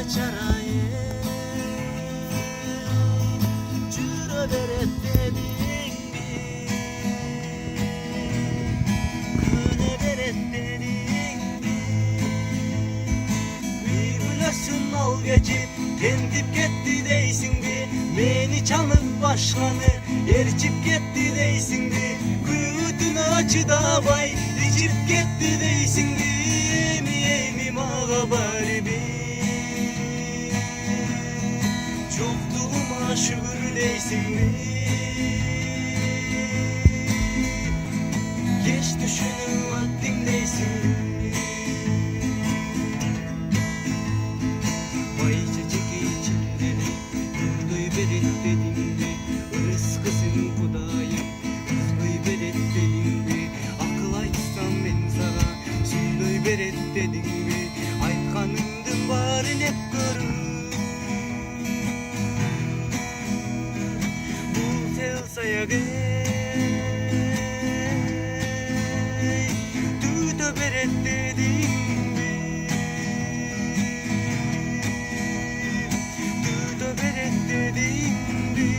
beçarayı cüre beret dedin mi? Güne beret dedin mi? Bilesin al geçip tendip gitti deysin mi? Beni çalıp başkanı erçip gitti deysin mi? Kuyutun acı da bay içip gitti deysin mi? Yemim ağa bari bir çoktuğuma şükür deysin mi? Geç düşünün vaktin deysin mi? Vay çiçek içinde Duy beret dedin mi? Rızkısın kudayım Duy beret dedin mi? Akıl aytsam ben sana Duy beret dedin mi? Aytkanımdın bari hep görür Bu sevsaya Duy beret dedin mi? Duy beret dedin mi?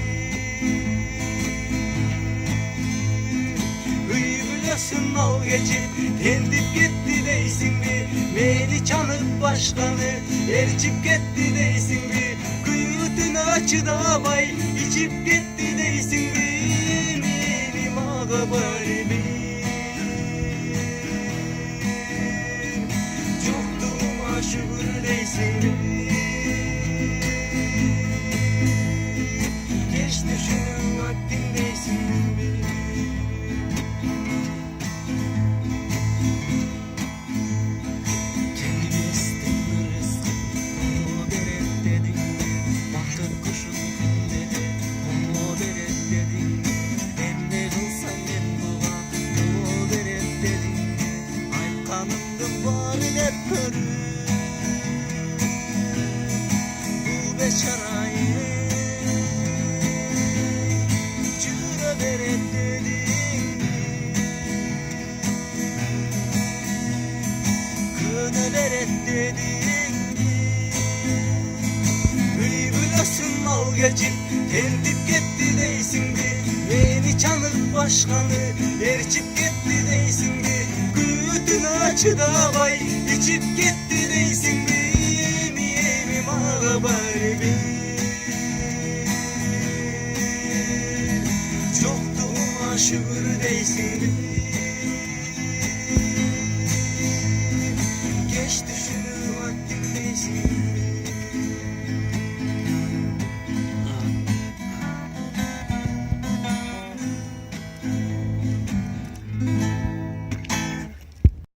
Bilesin al geçip tendip gitti deysin mi? Beni çalıp başkanı erçip gitti deysin mi? Kıyıtın açı da bay içip gitti deysin mi? Benim ağa bari bir çoktuğuma şükür deysin mi? Geç düşünün vaktin deysin mi? Bu beçarayı cüre beret dedin mi? Güne beret dedin mi? Bilesin al geçip tendip gitti deysin mi? Beni çalıp başkanı erçip gitti deysin mi? Gütün açı da bay içip gitti deysin mi? Yemim ağa bari bir çoktuğuma şükür deysin mi? Geç düşünür vaktin deysin mi?